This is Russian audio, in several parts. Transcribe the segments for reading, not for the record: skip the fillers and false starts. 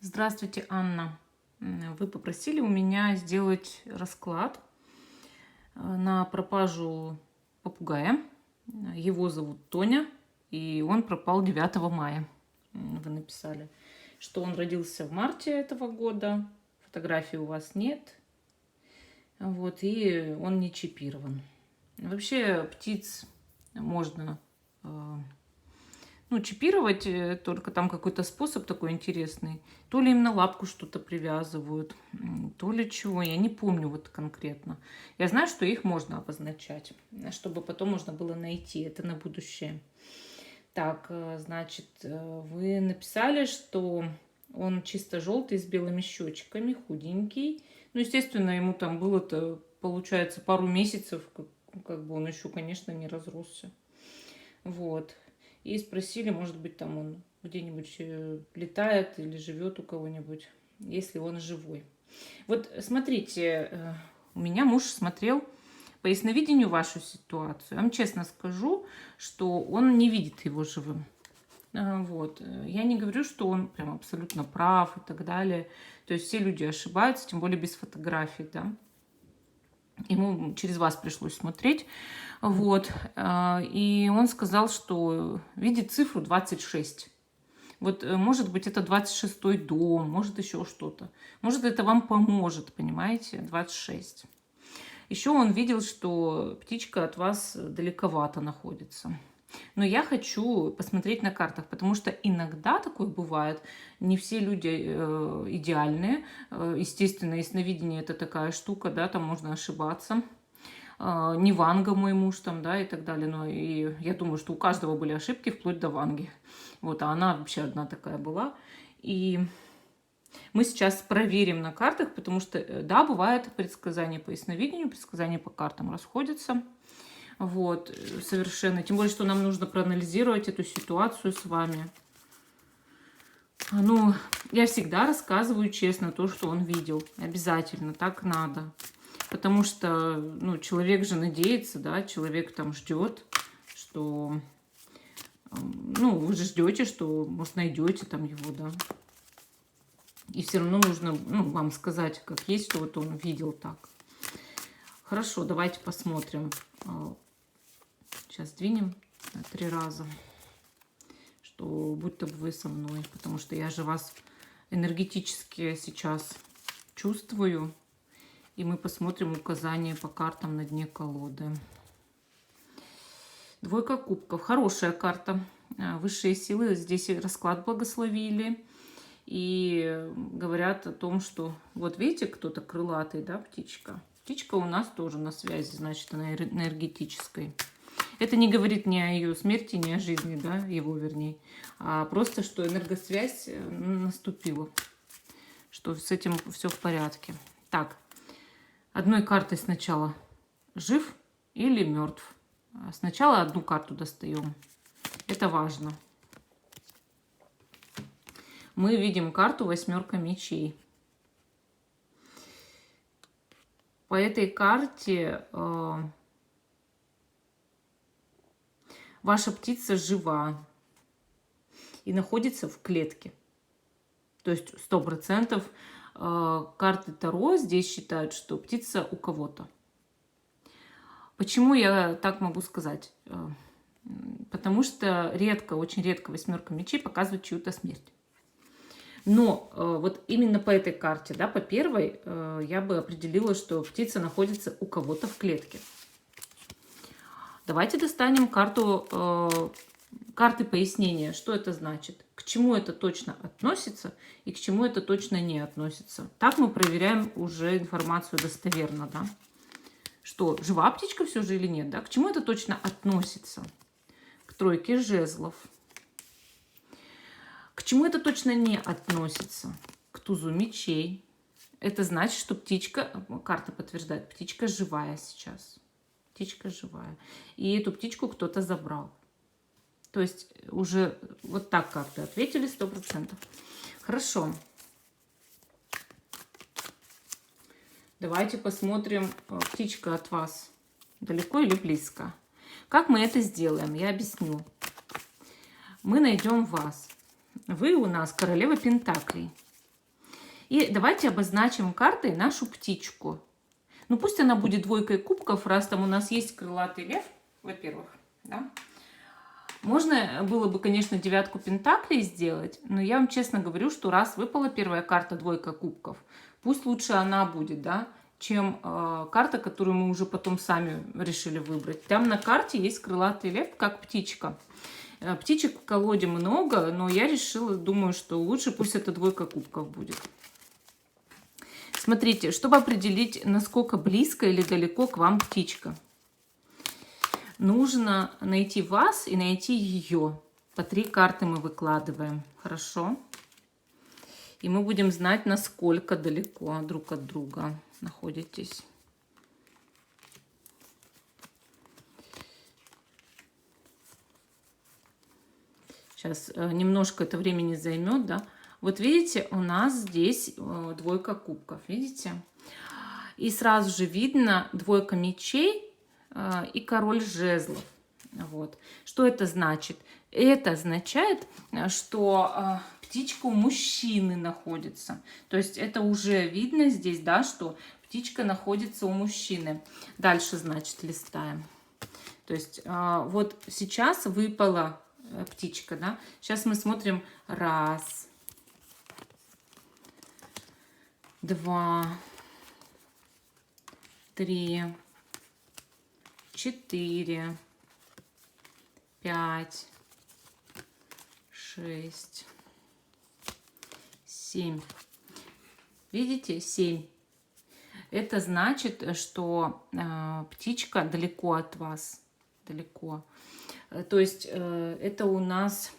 Здравствуйте, Анна. Вы попросили у меня сделать расклад на пропажу попугая. Его зовут Тоня, и он пропал 9 мая. Вы написали, что он родился в марте этого года. Фотографий у вас нет. Вот, и он не чипирован. Вообще птиц можно чипировать, только там какой-то способ такой интересный. То ли им на лапку что-то привязывают, то ли чего, я не помню вот конкретно. Я знаю, что их можно обозначать, чтобы потом можно было найти это на будущее. Так, значит, вы написали, что он чисто желтый с белыми щечками, худенький. Ну, естественно, ему там было-то, получается, пару месяцев, как бы он еще, конечно, не разросся. Вот. И спросили, может быть, там он где-нибудь летает или живет у кого-нибудь, если он живой. Вот смотрите, у меня муж смотрел по ясновидению вашу ситуацию. Я вам честно скажу, что он не видит его живым. Вот. Я не говорю, что он прям абсолютно прав и так далее. То есть все люди ошибаются, тем более без фотографий, да. Ему через вас пришлось смотреть. Вот. И он сказал, что видит цифру 26. Вот, может быть, это 26-й дом, может, еще что-то. Может, это вам поможет, понимаете, 26. Еще он видел, что птичка от вас далековато находится. Но я хочу посмотреть на картах, потому что иногда такое бывает. Не все люди идеальные. Естественно, ясновидение — это такая штука, да, там можно ошибаться. Не Ванга мой муж там, да, и так далее. Но и я думаю, что у каждого были ошибки, вплоть до Ванги. Вот, а она вообще одна такая была. И мы сейчас проверим на картах, потому что, да, бывает предсказания по ясновидению, предсказания по картам расходятся. Вот, совершенно. Тем более, что нам нужно проанализировать эту ситуацию с вами. Ну, я всегда рассказываю честно то, что он видел. Обязательно, так надо. Потому что, ну, человек же надеется, да, человек там ждет, что... Ну, вы же ждете, что, может, найдете там его, да. И все равно нужно, ну, вам сказать, как есть, что вот он видел так. Хорошо, давайте посмотрим. Сейчас двинем 3 раза, что будто бы вы со мной, потому что я же вас энергетически сейчас чувствую. И мы посмотрим указания по картам на дне колоды. Двойка кубков. Хорошая карта. Высшие силы здесь расклад благословили. И говорят о том, что... Вот видите, кто-то крылатый, да, птичка? Птичка у нас тоже на связи, значит, она энергетической. Это не говорит ни о ее смерти, ни о жизни, да, его вернее, а просто, что энергосвязь наступила, что с этим все в порядке. Так, одной картой сначала жив или мертв. Сначала одну карту достаем. Это важно. Мы видим карту 8 мечей. По этой карте ваша птица жива и находится в клетке. То есть 100% карты Таро здесь считают, что птица у кого-то. Почему я так могу сказать? Потому что редко, очень редко 8 мечей показывает чью-то смерть. Но вот именно по этой карте, да, по первой, я бы определила, что птица находится у кого-то в клетке. Давайте достанем карты пояснения, что это значит, к чему это точно относится и к чему это точно не относится. Так мы проверяем уже информацию достоверно, да. Что, жива птичка все же или нет, да? К чему это точно относится? К тройке жезлов. К чему это точно не относится? К тузу мечей. Это значит, что птичка, карта подтверждает, птичка живая сейчас. Птичка живая. И эту птичку кто-то забрал. То есть уже вот так как-то ответили 100%. Хорошо. Давайте посмотрим, птичка от вас далеко или близко. Как мы это сделаем? Я объясню. Мы найдем вас. Вы у нас королева Пентаклей. И давайте обозначим картой нашу птичку. Ну, пусть она будет двойкой кубков, раз там у нас есть крылатый лев, во-первых, да. Можно было бы, конечно, девятку пентаклей сделать, но я вам честно говорю, что раз выпала первая карта двойка кубков, пусть лучше она будет, да, чем карта, которую мы уже потом сами решили выбрать. Там на карте есть крылатый лев, как птичка. Птичек в колоде много, но я решила, думаю, что лучше пусть это двойка кубков будет. Смотрите, чтобы определить, насколько близко или далеко к вам птичка, нужно найти вас и найти ее. По 3 карты мы выкладываем. Хорошо? И мы будем знать, насколько далеко друг от друга находитесь. Сейчас немножко это времени займет, да? Вот видите, у нас здесь двойка кубков, видите? И сразу же видно двойка мечей и король жезлов. Вот. Что это значит? Это означает, что птичка у мужчины находится. То есть это уже видно здесь, да, что птичка находится у мужчины. Дальше, значит, листаем. То есть вот сейчас выпала птичка, да. Сейчас мы смотрим 1, 2, 3, 4, 5, 6, 7. Видите, 7. Это значит, что птичка далеко от вас. Далеко. То есть это у нас,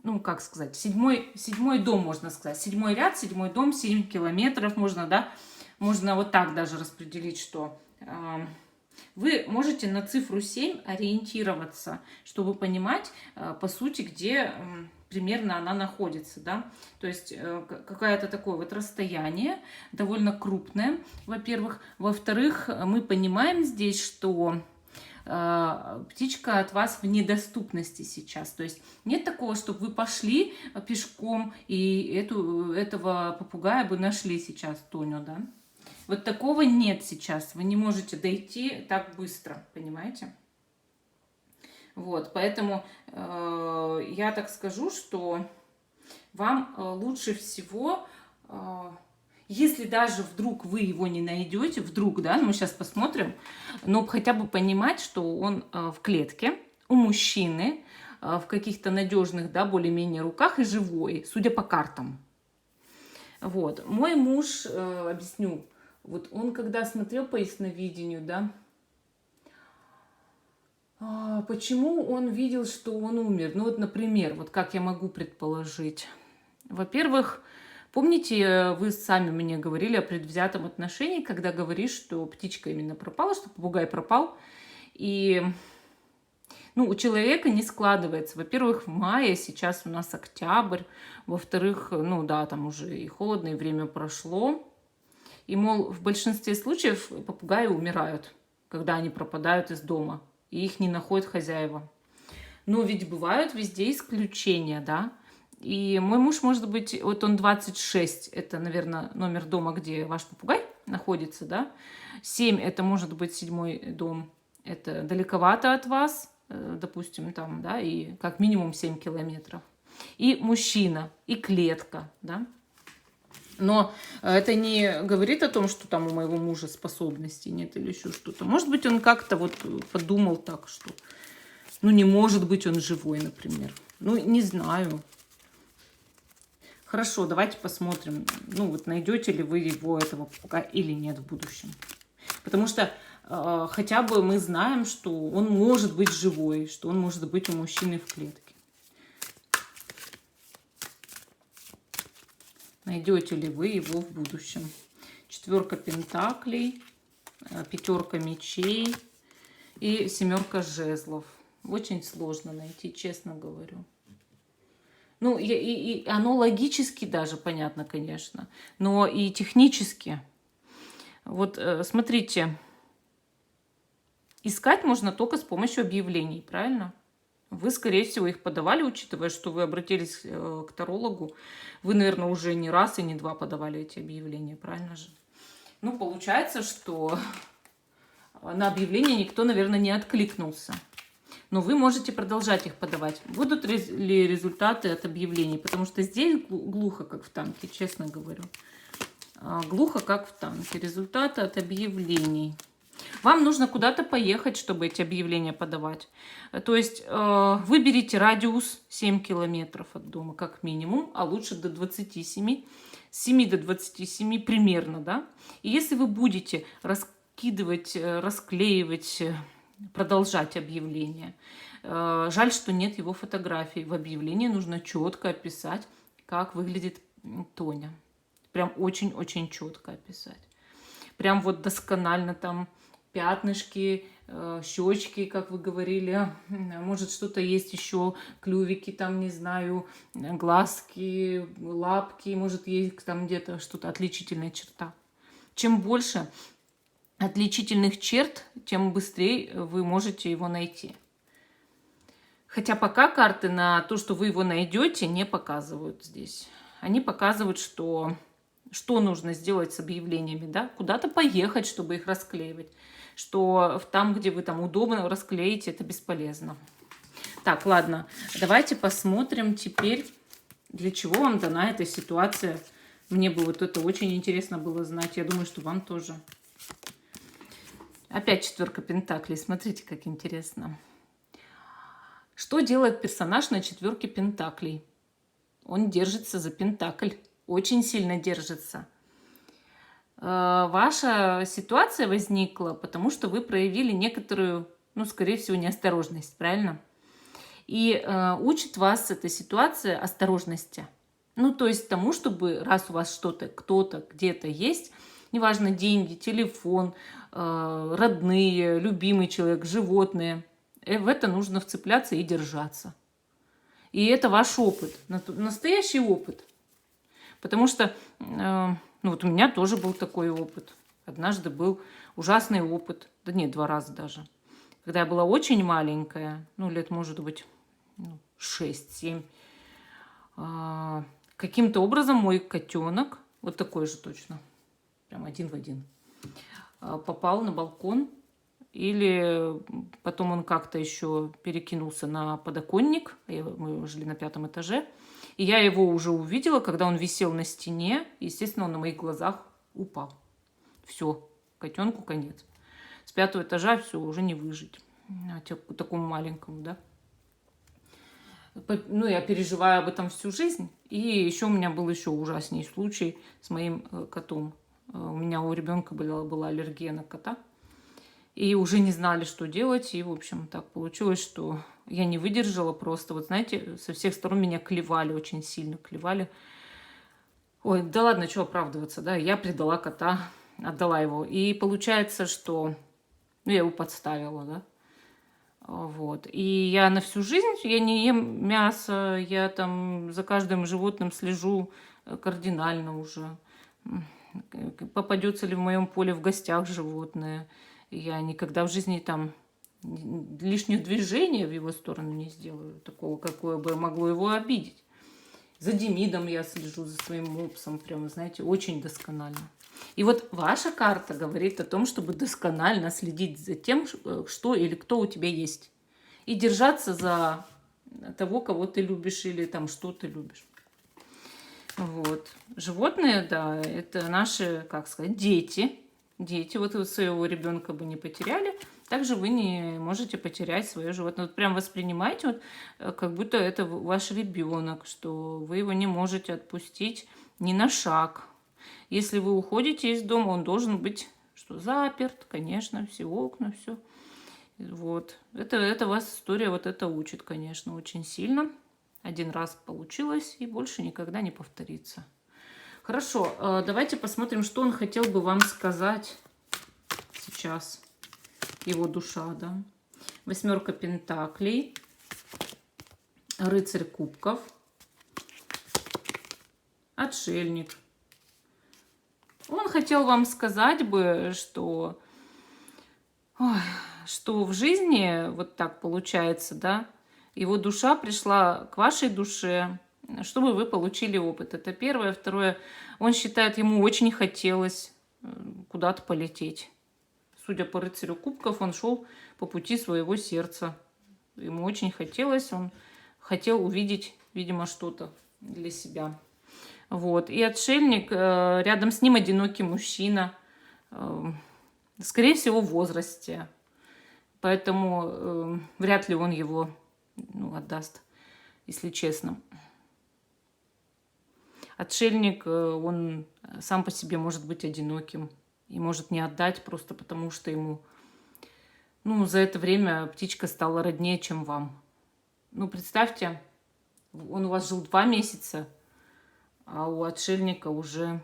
ну, как сказать, седьмой дом, можно сказать. 7-й ряд, 7-й дом, 7 километров можно, да. Можно вот так даже распределить, что вы можете на цифру 7 ориентироваться, чтобы понимать, по сути, где примерно она находится, да. То есть какое-то такое вот расстояние, довольно крупное, во-первых. Во-вторых, мы понимаем здесь, что птичка от вас в недоступности сейчас. То есть нет такого, чтобы вы пошли пешком и этого попугая бы нашли сейчас, Тоню, да. Вот такого нет сейчас. Вы не можете дойти так быстро, понимаете? Вот, поэтому я так скажу, что вам лучше всего, если даже вдруг вы его не найдете, вдруг, да, мы сейчас посмотрим, но хотя бы понимать, что он в клетке у мужчины, в каких-то надежных, да, более-менее руках и живой, судя по картам. Вот, мой муж, объясню, вот он когда смотрел по ясновидению, да, почему он видел, что он умер? Ну вот, например, вот как я могу предположить. Во-первых, помните, вы сами мне говорили о предвзятом отношении, когда говоришь, что птичка именно пропала, что попугай пропал. И ну, у человека не складывается. Во-первых, в мае, сейчас у нас октябрь. Во-вторых, ну да, там уже и холодно, и время прошло. И, мол, в большинстве случаев попугаи умирают, когда они пропадают из дома, и их не находят хозяева. Но ведь бывают везде исключения, да. И мой муж, может быть, вот он 26, это, наверное, номер дома, где ваш попугай находится, да. 7, это может быть 7-й дом, это далековато от вас, допустим, там, да, и как минимум 7 километров. И мужчина, и клетка, да. Но это не говорит о том, что там у моего мужа способностей нет или еще что-то. Может быть, он как-то вот подумал так, что, ну, не может быть он живой, например. Ну, не знаю. Хорошо, давайте посмотрим, ну, вот найдете ли вы его, этого попугая, или нет в будущем. Потому что хотя бы мы знаем, что он может быть живой, что он может быть у мужчины в клетке. Найдете ли вы его в будущем? 4 пентаклей, 5 мечей и 7 жезлов. Очень сложно найти, честно говорю. Ну, и оно логически даже понятно, конечно, но и технически. Вот смотрите, искать можно только с помощью объявлений, правильно? Вы, скорее всего, их подавали, учитывая, что вы обратились к тарологу. Вы, наверное, уже не раз и не два подавали эти объявления, правильно же? Ну, получается, что на объявление никто, наверное, не откликнулся. Но вы можете продолжать их подавать. Будут ли результаты от объявлений? Потому что здесь глухо, как в танке, честно говорю. Глухо, как в танке. Результаты от объявлений. Вам нужно куда-то поехать, чтобы эти объявления подавать. То есть выберите радиус 7 километров от дома, как минимум, а лучше до 27. С 7 до 27 примерно, да? И если вы будете раскидывать, расклеивать, продолжать объявление, жаль, что нет его фотографий. В объявлении нужно четко описать, как выглядит Тоня. Прям очень-очень четко описать. Прям вот досконально там пятнышки, щечки, как вы говорили. Может, что-то есть еще, клювики там, не знаю, глазки, лапки. Может, есть там где-то что-то, отличительная черта. Чем больше отличительных черт, тем быстрее вы можете его найти. Хотя пока карты на то, что вы его найдете, не показывают здесь. Они показывают, что нужно сделать с объявлениями, да? Куда-то поехать, чтобы их расклеивать. Что там, где вы там удобно расклеите, это бесполезно. Так, ладно, давайте посмотрим теперь, для чего вам дана эта ситуация. Мне бы вот это очень интересно было знать. Я думаю, что вам тоже. Опять 4 пентаклей. Смотрите, как интересно. Что делает персонаж на 4 пентаклей? Он держится за пентакль. Очень сильно держится. Ваша ситуация возникла, потому что вы проявили некоторую, ну, скорее всего, неосторожность, правильно? И учит вас эта ситуация осторожности. Ну, то есть тому, чтобы раз у вас что-то, кто-то где-то есть, неважно, деньги, телефон, родные, любимый человек, животные, в это нужно вцепляться и держаться. И это ваш опыт, настоящий опыт. Потому что, ну вот у меня тоже был такой опыт. Однажды был ужасный опыт, да нет, 2 раза даже. Когда я была очень маленькая, ну лет, может быть, 6-7, каким-то образом мой котенок, вот такой же точно, прям один в один, попал на балкон. Или потом он как-то еще перекинулся на подоконник. Мы жили на 5 этаже. И я его уже увидела, когда он висел на стене. Естественно, он на моих глазах упал. Все, котенку конец. С 5 этажа все, уже не выжить. Такому маленькому, да. Ну, я переживаю об этом всю жизнь. И еще у меня был еще ужасней случай с моим котом. У меня у ребенка была аллергия на кота. И уже не знали, что делать. И, в общем, так получилось, что я не выдержала просто. Вот знаете, со всех сторон меня клевали, очень сильно клевали. Ой, да ладно, что оправдываться, да? Я предала кота, отдала его. И получается, что я его подставила, да? Вот. И я на всю жизнь, я не ем мясо, я там за каждым животным слежу кардинально уже. Попадется ли в моем поле в гостях животное. Я никогда в жизни там лишних движений в его сторону не сделаю, такого, какое бы могло его обидеть. За Демидом я слежу, за своим мопсом, прям, знаете, очень досконально. И вот ваша карта говорит о том, чтобы досконально следить за тем, что или кто у тебя есть. И держаться за того, кого ты любишь или там что ты любишь. Вот. Животные, да, это наши, как сказать, дети. Дети, вот вы своего ребенка бы не потеряли, также вы не можете потерять свое животное. Вот прям воспринимайте, вот, как будто это ваш ребенок, что вы его не можете отпустить ни на шаг. Если вы уходите из дома, он должен быть что, заперт, конечно, все окна, все. Вот. Это вас история вот это учит, конечно, очень сильно. Один раз получилось и больше никогда не повторится. Хорошо, давайте посмотрим, что он хотел бы вам сказать сейчас. Его душа, да. 8 пентаклей. Рыцарь кубков. Отшельник. Он хотел вам сказать бы, что в жизни вот так получается, да, Его душа пришла к вашей душе, чтобы вы получили опыт. Это первое. Второе, он считает, ему очень хотелось куда-то полететь. Судя по рыцарю кубков, он шел по пути своего сердца. Ему очень хотелось, он хотел увидеть, видимо, что-то для себя. Вот. И отшельник, рядом с ним одинокий мужчина, скорее всего, в возрасте. Поэтому вряд ли он его отдаст, если честно. Отшельник, он сам по себе может быть одиноким и может не отдать просто потому, что ему, за это время птичка стала роднее, чем вам. Представьте, он у вас жил 2 месяца, а у отшельника уже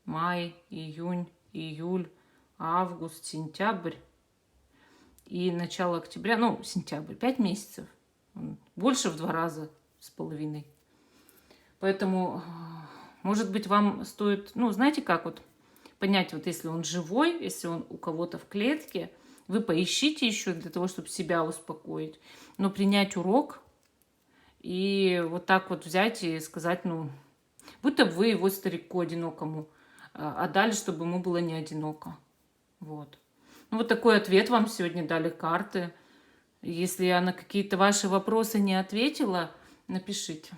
май, июнь, июль, август, сентябрь и начало октября, сентябрь, 5 месяцев. Больше в 2 раза с половиной. Поэтому, может быть, вам стоит, знаете как, понять, если он живой, если он у кого-то в клетке, вы поищите еще для того, чтобы себя успокоить, но принять урок и вот так взять и сказать, будто бы вы его старику одинокому отдали, чтобы ему было не одиноко. Вот. Вот такой ответ вам сегодня дали карты. Если я на какие-то ваши вопросы не ответила, напишите.